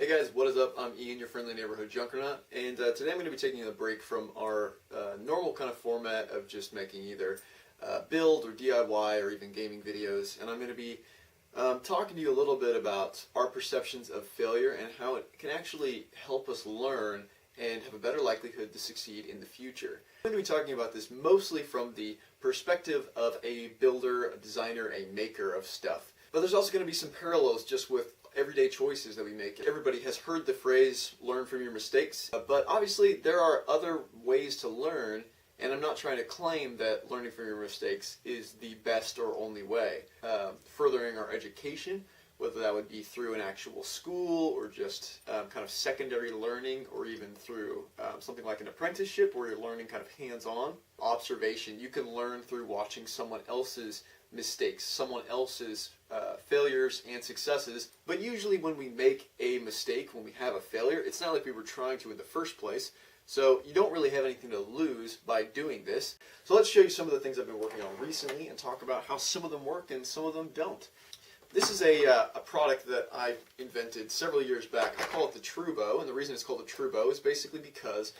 Hey guys, what is up? I'm Ian, your friendly neighborhood Junkernaut, and today I'm going to be taking a break from our normal kind of format of just making either build or DIY or even gaming videos, and I'm going to be talking to you a little bit about our perceptions of failure and how it can actually help us learn and have a better likelihood to succeed in the future. I'm going to be talking about this mostly from the perspective of a builder, a designer, a maker of stuff. But there's also going to be some parallels just with everyday choices that we make. Everybody has heard the phrase, learn from your mistakes, but obviously there are other ways to learn, and I'm not trying to claim that learning from your mistakes is the best or only way. Furthering our education, whether that would be through an actual school or just kind of secondary learning, or even through something like an apprenticeship where you're learning kind of hands-on. Observation, you can learn through watching someone else's mistakes, someone else's failures and successes. But usually when we make a mistake, when we have a failure, it's not like we were trying to in the first place. So you don't really have anything to lose by doing this. So let's show you some of the things I've been working on recently and talk about how some of them work and some of them don't. This is a product that I invented several years back. I call it the True Bow, and the reason it's called the True Bow is basically because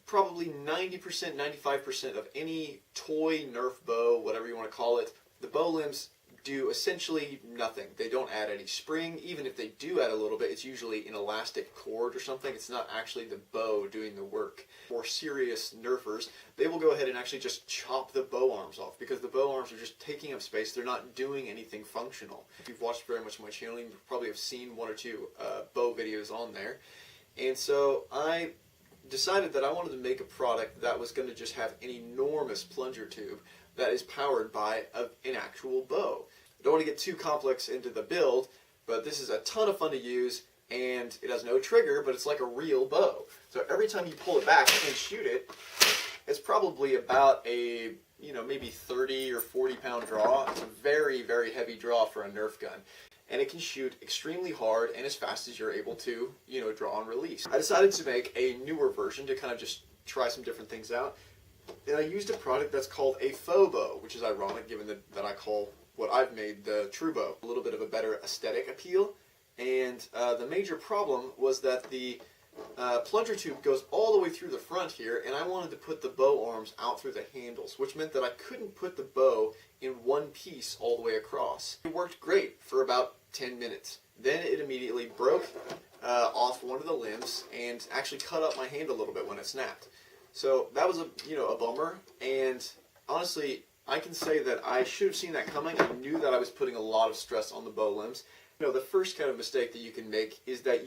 probably 90%, 95% of any toy, Nerf bow, whatever you want to call it, the bow limbs do essentially nothing. They don't add any spring. Even if they do add a little bit, it's usually an elastic cord or something. It's not actually the bow doing the work. For serious nerfers, they will go ahead and actually just chop the bow arms off, because the bow arms are just taking up space. They're not doing anything functional. If you've watched very much of my channel, you probably have seen one or two bow videos on there. And so I decided that I wanted to make a product that was going to just have an enormous plunger tube that is powered by an actual bow. I don't want to get too complex into the build, but this is a ton of fun to use, and it has no trigger, but it's like a real bow. So every time you pull it back and shoot it, it's probably about a, maybe 30 or 40 pound draw. It's a very, very heavy draw for a Nerf gun. And it can shoot extremely hard and as fast as you're able to, draw and release. I decided to make a newer version to kind of just try some different things out. And I used a product that's called a faux bow, which is ironic given that I call what I've made the True Bow. A little bit of a better aesthetic appeal. And the major problem was that the plunger tube goes all the way through the front here, and I wanted to put the bow arms out through the handles, which meant that I couldn't put the bow in one piece all the way across. It worked great for about 10 minutes. Then it immediately broke off one of the limbs and actually cut up my hand a little bit when it snapped. So that was a bummer, and honestly, I can say that I should have seen that coming. I knew that I was putting a lot of stress on the bow limbs. The first kind of mistake that you can make is that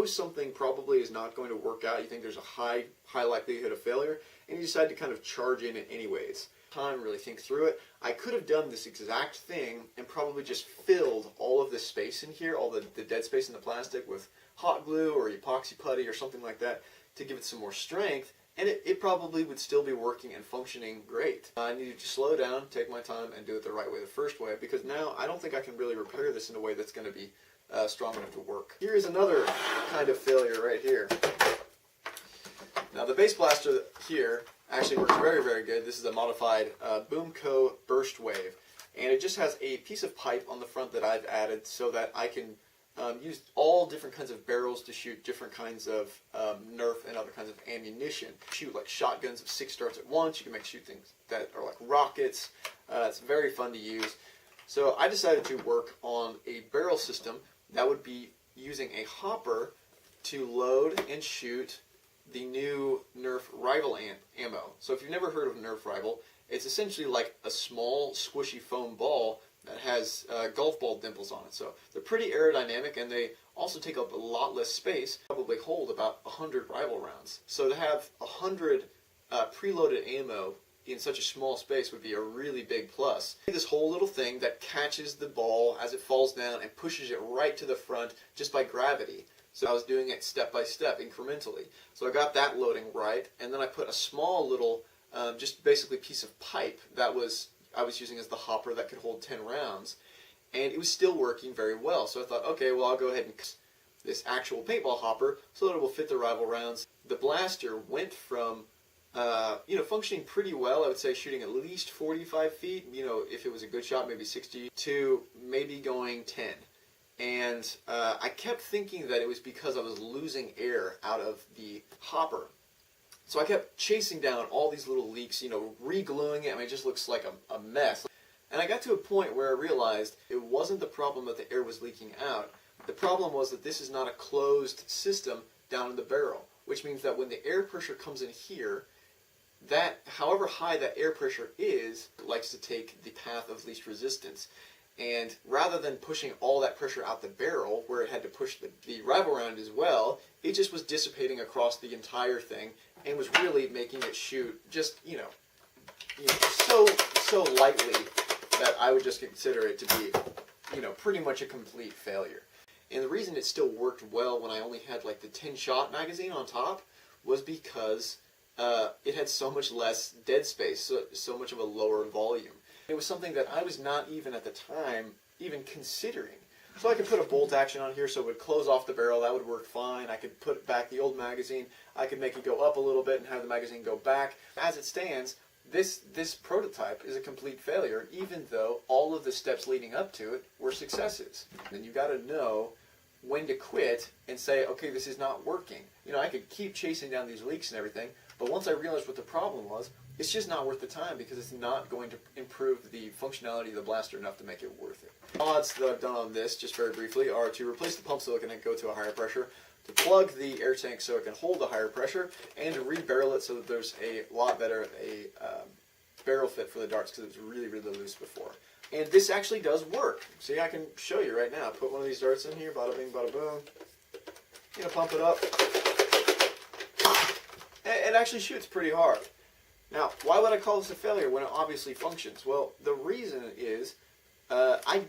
something probably is not going to work out. You think there's a high likelihood of failure, and you decide to kind of charge in it anyways. Time, really think through it. I could have done this exact thing and probably just filled all of this space in here, all the dead space in the plastic, with hot glue or epoxy putty or something like that to give it some more strength. And it probably would still be working and functioning great. I needed to slow down, take my time, and do it the right way the first way, because now I don't think I can really repair this in a way that's going to be strong enough to work. Here's another kind of failure right here. Now the base blaster here actually works very, very good. This is a modified Boomco Burst Wave, and it just has a piece of pipe on the front that I've added so that I can use all different kinds of barrels to shoot different kinds of Nerf and other kinds of ammunition. Shoot like shotguns of 6 darts at once. You can shoot things that are like rockets. It's very fun to use. So I decided to work on a barrel system that would be using a hopper to load and shoot the new Nerf Rival ammo. So if you've never heard of Nerf Rival, it's essentially like a small squishy foam ball that has golf ball dimples on it. So they're pretty aerodynamic, and they also take up a lot less space, probably hold about 100 Rival rounds. So to have 100 preloaded ammo in such a small space would be a really big plus. This whole little thing that catches the ball as it falls down and pushes it right to the front just by gravity. So I was doing it step by step, incrementally. So I got that loading right, and then I put a small little, just basically piece of pipe that I was using as the hopper that could hold 10 rounds, and it was still working very well. So I thought, okay, well, I'll go ahead and cut this actual paintball hopper so that it will fit the Rival rounds. The blaster went from functioning pretty well. I would say shooting at least 45 feet, if it was a good shot, maybe 60, to maybe going 10. and I kept thinking that it was because I was losing air out of the hopper. So I kept chasing down all these little leaks, re-gluing it. I mean, it just looks like a mess. And I got to a point where I realized it wasn't the problem that the air was leaking out. The problem was that this is not a closed system down in the barrel, which means that when the air pressure comes in here, that, however high that air pressure is, likes to take the path of least resistance. And rather than pushing all that pressure out the barrel, where it had to push the rival round as well, it just was dissipating across the entire thing and was really making it shoot just, so lightly that I would just consider it to be, pretty much a complete failure. And the reason it still worked well when I only had like the 10-shot magazine on top was because it had so much less dead space, so much of a lower volume. It was something that I was not even at the time even considering. So I could put a bolt action on here so it would close off the barrel. That would work fine. I could put back the old magazine. I could make it go up a little bit and have the magazine go back. As it stands, this prototype is a complete failure, even though all of the steps leading up to it were successes. And you got to know when to quit and say, okay, this is not working. I could keep chasing down these leaks and everything, but once I realized what the problem was, it's just not worth the time because it's not going to improve the functionality of the blaster enough to make it worth it. Mods that I've done on this, just very briefly, are to replace the pump silicon and go to a higher pressure, to plug the air tank so it can hold a higher pressure, and to re-barrel it so that there's a lot better barrel fit for the darts because it was really, really loose before. And this actually does work. See, I can show you right now. Put one of these darts in here, bada bing, bada boom. Pump it up. It actually shoots pretty hard. Now, why would I call this a failure when it obviously functions? Well, the reason is I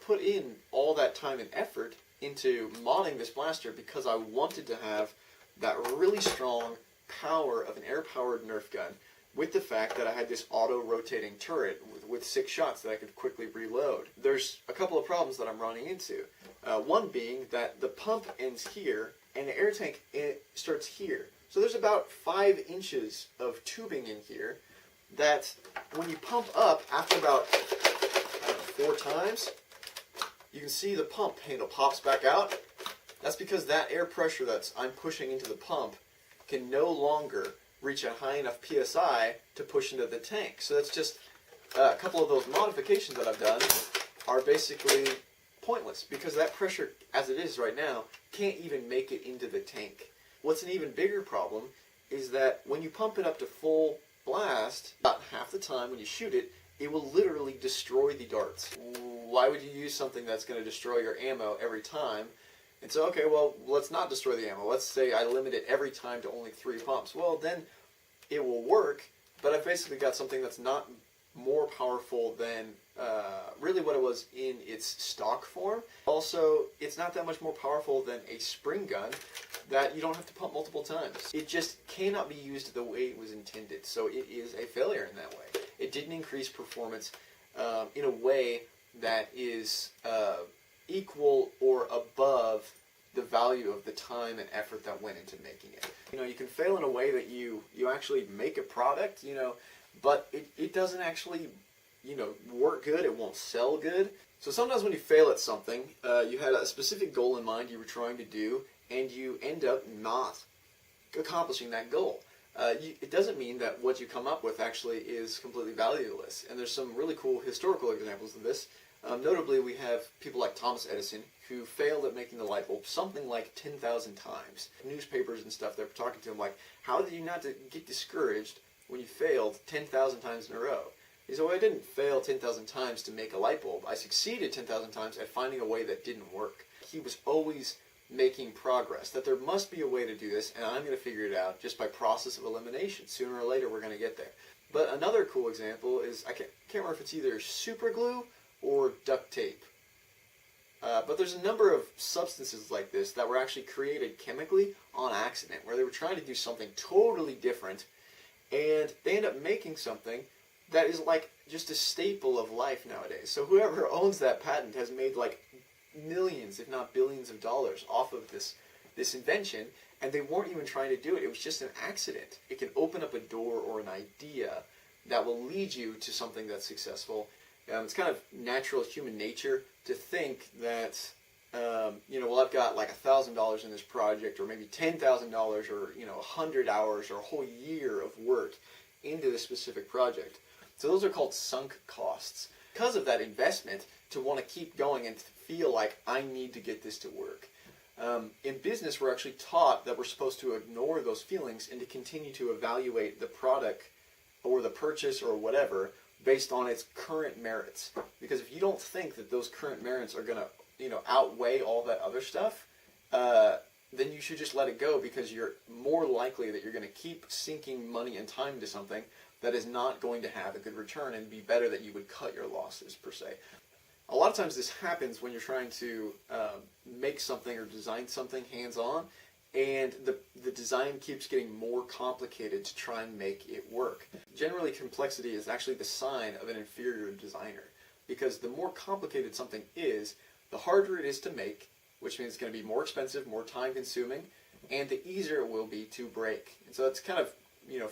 put in all that time and effort into modding this blaster because I wanted to have that really strong power of an air-powered Nerf gun with the fact that I had this auto-rotating turret with 6 shots that I could quickly reload. There's a couple of problems that I'm running into. One being that the pump ends here and the air tank starts here. So there's about 5 inches of tubing in here that when you pump up after about 4 times, you can see the pump handle pops back out. That's because that air pressure that I'm pushing into the pump can no longer reach a high enough PSI to push into the tank. So that's just a couple of those modifications that I've done are basically pointless because that pressure, as it is right now, can't even make it into the tank. What's an even bigger problem is that when you pump it up to full blast, about half the time when you shoot it, it will literally destroy the darts. Why would you use something that's going to destroy your ammo every time? And so, okay, well, let's not destroy the ammo. Let's say I limit it every time to only 3 pumps. Well, then it will work, but I've basically got something that's not more powerful than really what it was in its stock form. Also, it's not that much more powerful than a spring gun that you don't have to pump multiple times. It just cannot be used the way it was intended, so it is a failure in that way. It didn't increase performance in a way that is equal or above the value of the time and effort that went into making it. You can fail in a way that you actually make a product, but it doesn't actually, work good. It won't sell good. So sometimes when you fail at something, you had a specific goal in mind you were trying to do, and you end up not accomplishing that goal. It doesn't mean that what you come up with actually is completely valueless. And there's some really cool historical examples of this. Notably, we have people like Thomas Edison, who failed at making the light bulb something like 10,000 times. Newspapers and stuff, they're talking to him like, how did you not get discouraged when you failed 10,000 times in a row? He said, well, I didn't fail 10,000 times to make a light bulb. I succeeded 10,000 times at finding a way that didn't work. He was always making progress, that there must be a way to do this, and I'm going to figure it out just by process of elimination. Sooner or later, we're going to get there. But another cool example is, I can't remember if it's either super glue or duct tape. But there's a number of substances like this that were actually created chemically on accident, where they were trying to do something totally different, and they end up making something that is like just a staple of life nowadays. So whoever owns that patent has made like millions, if not billions of dollars off of this invention, and they weren't even trying to do it. It was just an accident. It can open up a door or an idea that will lead you to something that's successful. It's kind of natural human nature to think that well, I've got like $1,000 in this project, or maybe $10,000, or 100 hours, or a whole year of work into this specific project. So those are called sunk costs. Because of that investment, to want to keep going and to feel like I need to get this to work. In business, we're actually taught that we're supposed to ignore those feelings and to continue to evaluate the product or the purchase or whatever based on its current merits. Because if you don't think that those current merits are going to outweigh all that other stuff, then you should just let it go, because you're more likely that you're going to keep sinking money and time into something that is not going to have a good return, and be better that you would cut your losses, per se. A lot of times this happens when you're trying to make something or design something hands-on, and the design keeps getting more complicated to try and make it work. Generally, complexity is actually the sign of an inferior designer, because the more complicated something is, the harder it is to make, which means it's going to be more expensive, more time-consuming, and the easier it will be to break. And so it's kind of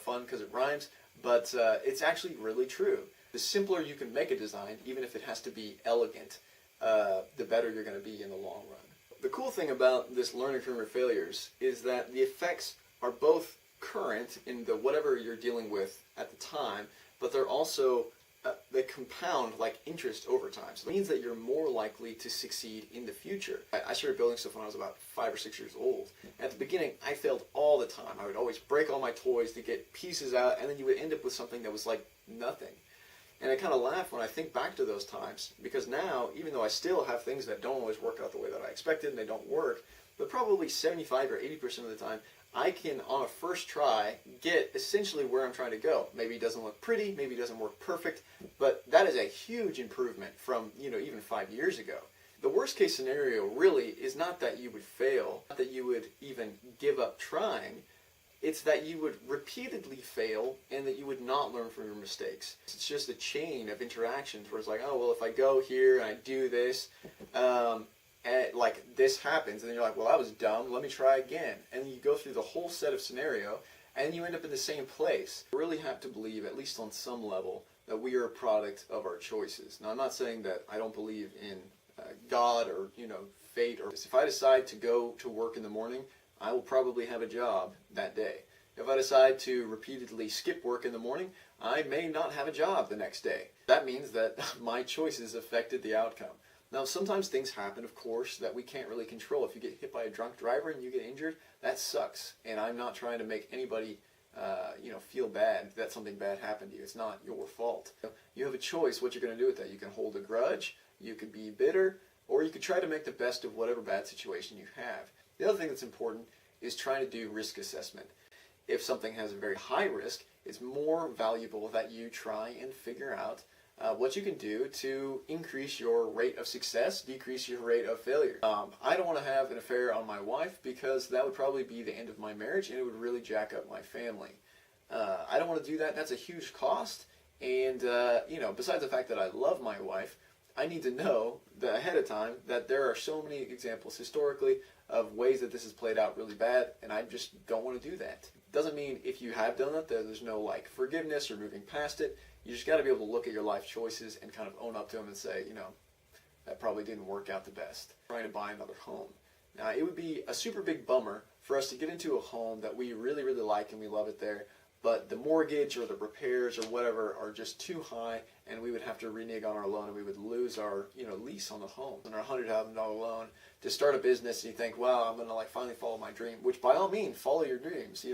fun because it rhymes, but it's actually really true. The simpler you can make a design, even if it has to be elegant, the better you're going to be in the long run. The cool thing about this learning from your failures is that the effects are both current in the whatever you're dealing with at the time, but they're also they compound like interest over time. So it means that you're more likely to succeed in the future. I started building stuff when I was about 5 or 6 years old. At the beginning, I failed all the time. I would always break all my toys to get pieces out, and then you would end up with something that was like nothing. And I kind of laugh when I think back to those times, because now, even though I still have things that don't always work out the way that I expected and they don't work, but probably 75 or 80% of the time, I can, on a first try, get essentially where I'm trying to go. Maybe it doesn't look pretty, maybe it doesn't work perfect, but that is a huge improvement from, even 5 years ago. The worst case scenario really is not that you would fail, not that you would even give up trying. It's that you would repeatedly fail and that you would not learn from your mistakes. It's just a chain of interactions where it's like, oh, well, if I go here and I do this, and like this happens, and then you're like, well, that was dumb, let me try again. And you go through the whole set of scenario, and you end up in the same place. You really have to believe, at least on some level, that we are a product of our choices. Now, I'm not saying that I don't believe in God or, fate. Or if I decide to go to work in the morning, I will probably have a job that day. If I decide to repeatedly skip work in the morning, I may not have a job the next day. That means that my choices affected the outcome. Now, sometimes things happen, of course, that we can't really control. If you get hit by a drunk driver and you get injured, that sucks. And I'm not trying to make anybody, feel bad that something bad happened to you. It's not your fault. You have a choice what you're going to do with that. You can hold a grudge, you could be bitter, or you could try to make the best of whatever bad situation you have. The other thing that's important is trying to do risk assessment. If something has a very high risk, it's more valuable that you try and figure out what you can do to increase your rate of success, decrease your rate of failure. I don't want to have an affair on my wife, because that would probably be the end of my marriage and it would really jack up my family. I don't want to do that. That's a huge cost. And, besides the fact that I love my wife, I need to know that ahead of time that there are so many examples historically of ways that this has played out really bad, and I just don't want to do that. Doesn't mean if you have done that, there's no forgiveness or moving past it. You just got to be able to look at your life choices and kind of own up to them and say, that probably didn't work out the best. Trying to buy another home. Now, it would be a super big bummer for us to get into a home that we really, really like and we love it there, but the mortgage or the repairs or whatever are just too high, and we would have to renege on our loan, and we would lose our lease on the home and our $100,000 loan to start a business. And you think, wow, I'm going to finally follow my dream, which by all means, follow your dreams,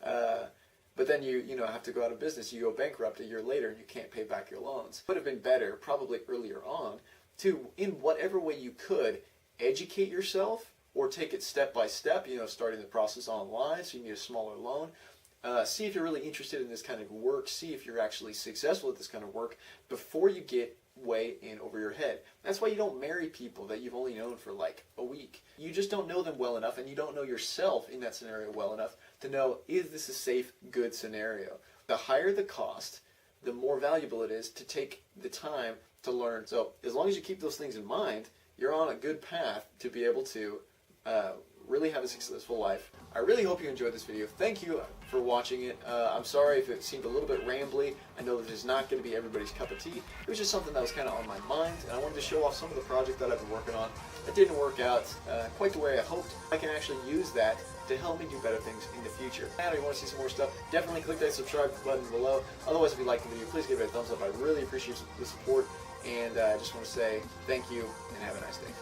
But then you have to go out of business. You go bankrupt a year later and you can't pay back your loans. It would have been better, probably earlier on, to, in whatever way you could, educate yourself or take it step by step, starting the process online so you need a smaller loan. See if you're really interested in this kind of work. See if you're actually successful at this kind of work before you get way in over your head. That's why you don't marry people that you've only known for a week. You just don't know them well enough, and you don't know yourself in that scenario well enough to know, is this a safe, good scenario? The higher the cost, the more valuable it is to take the time to learn. So as long as you keep those things in mind, you're on a good path to be able to really have a successful life. I really hope you enjoyed this video. Thank you for watching it. I'm sorry if it seemed a little bit rambly. I know this is not going to be everybody's cup of tea. It was just something that was kind of on my mind, and I wanted to show off some of the project that I've been working on. It didn't work out quite the way I hoped. I can actually use that to help me do better things in the future. And if you want to see some more stuff, definitely click that subscribe button below. Otherwise, if you like the video, please give it a thumbs up. I really appreciate the support, and I just want to say thank you and have a nice day.